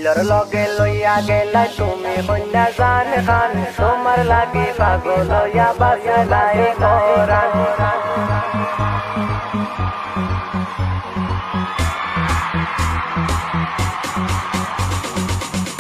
বিলর লগে লইয়া গেলা তুমি কন্যা জান খান তোমার লাগি পাগল হইয়া বাসলাই কোরআন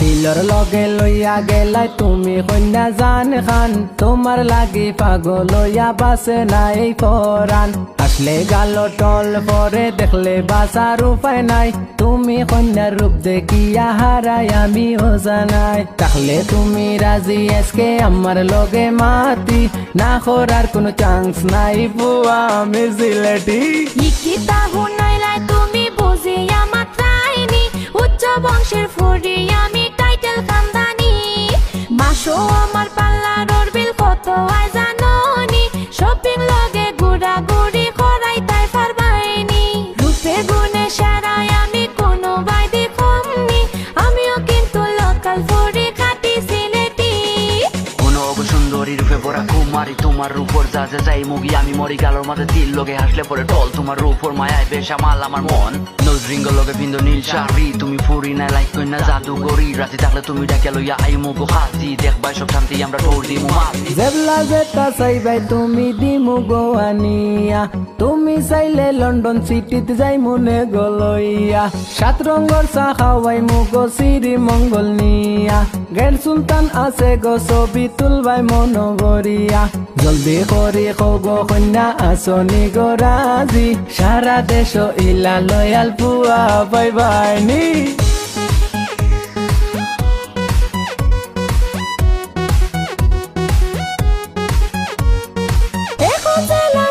বিলর লগে লইয়া গেলা তুমি কন্যা জান খান তোমার লাগি পাগল হইয়া বাসলাই কোরআন আসলে গাল টল পরে দেখলে বাসার উপায় নাই তুমি কন্যার রূপ দেখিয়া হারাই আমি জানাই তাহলে তুমি রাজি আজকে আমার লগে মাতি না করার কোনো চান্স নাই বুয়া আমি জিলেটি লিখিতা হুনাইলাই তুমি বুঝিয়া মাত্রাইনি উচ্চ বংশের ফুরি আমি টাইটেল খানদানি মাসো আমার পাল্লার বিল কত আয় জাননি শপিং লগে ঘুরা ঘুরি করাই তাই পারবাইনি রূপে গুণে সারাই আমি কোনো বাইদি কমনি আমিও কিন্তু লোকাল ফুরি খাটি সিলেটি কোনো সুন্দরী রূপে পড়া কুমারী তোমার উপর যা যা যাই মুগি আমি মরি গালোর মাঝে তিল লোকে হাসলে পরে টল তোমার উপর মায়ায় বেশা মাল আমার মন নজরিঙ্গ লোকে পিন্দ নীল শাড়ি তুমি ফুরি না লাইক কই না জাদু করি রাতে থাকলে তুমি ডাকে লইয়া আই মুগো হাসি দেখবাই সব শান্তি আমরা টোর দিমু মাসি জেবলা যেটা চাইবাই তুমি দিমু গোয়ানিয়া তুমি চাইলে লন্ডন সিটিতে যাই মনে গলইয়া সাত রঙর চা খাওয়াই মুগো শ্রী মঙ্গল নিয়া গের সুলতান আছে গো ছবি তুলবাই মন গরিয়া জলদি করি গো কন্যা আসনি গো রাজি সারা দেশ ইলা লয়াল পুয়া বাই বাই নি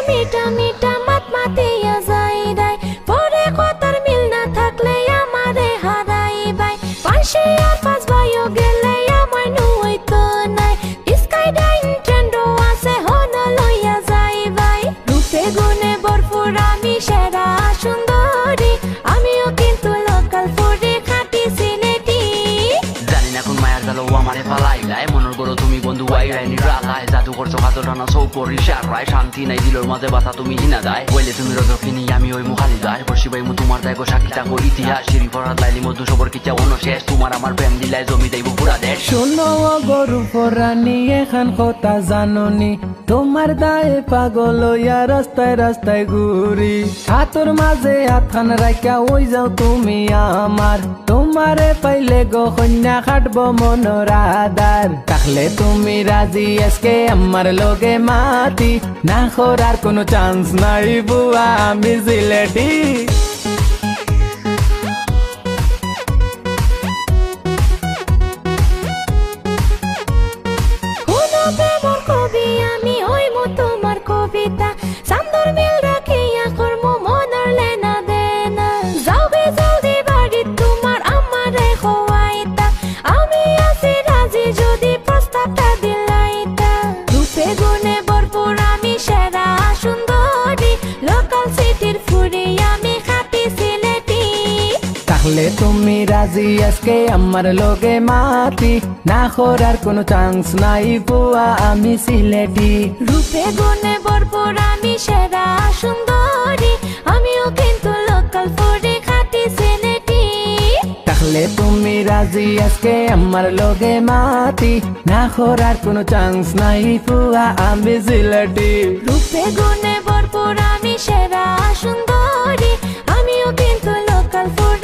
মিটা মিটা মাত মাতিয়া যাই রাই পরে কথার মিল না থাকলে আমারে হারাই বাই পাশে আর পাঁচ ভাইও গেলে আমার নুইতো নাই স্কাই ডাইন ট্রেন্ডও আছে হন লইয়া যাই ভাই রূপে গুণে ভরপুর আমি সেরা সুন্দরী আমিও কিন্তু লোকাল ফুডে খাটি সিলেটি জানি না কোন মায়ার জালো আমারে ফালাইলাই মনের গরো তুমি বন্ধু আইরাইনি রালাই জাদু করছো হাতো টানা সৌপরি সারাই শান্তি নাই দিলর মাঝে বাতা তুমি হিনা যায় বইলে তুমি রজকিনি আমি ওই মুখালি যায় বর্ষি ভাই মু তোমার দায় গো সাক্ষী থাকো ইতিহাস সিঁড়ি পড়ার লাইলি মধু সবর কিচা শেষ তোমার আমার প্রেম দিলাই জমি দেব পুরা দেশ শোনো গরু পরানি এখান কথা জাননি তোমার দায়ে পাগল হইয়া রাস্তায় রাস্তায় ঘুরি হাতর মাঝে হাতখান রাখা ওই যাও তুমি আমার তোমারে পাইলে গো কন্যা খাটবো মনোর আদার তাহলে তুমি রাজি আজকে আমার লগে মাতি না করার কোনো চান্স নাই বুয়া আমি জিলেটি আমি হইমু তোমার কবিতা চান্দর মিল রাখিয়া করমু মনের লেনা দেনা যাওবে জলদি বাড়ি তোমার আমারে খোয়াইতা আমি আছি রাজি যদি প্রস্তাবটা দিলাইতা রূপে গুণে ভরপুর আমি সেরা সুন্দরী লোকাল সিটির ফুরি আমি খাটি সিলেটি তাহলে তুমি রাজি আজকে আমার লগে মাতি না করার কোনো চান্স নাই বুয়া আমি সিলেটি রূপে গুণে ভরপুর আমি সেরা সুন্দরী আমিও কিন্তু লোকাল ফুডে খাটি সিলেটি তাহলে তুমি রাজি আজকে আমার লগে মাতি না করার কোনো চান্স নাই বুয়া আমি সিলেটি রূপে গুণে ভরপুর আমি সেরা সুন্দরী আমিও কিন্তু লোকাল ফুড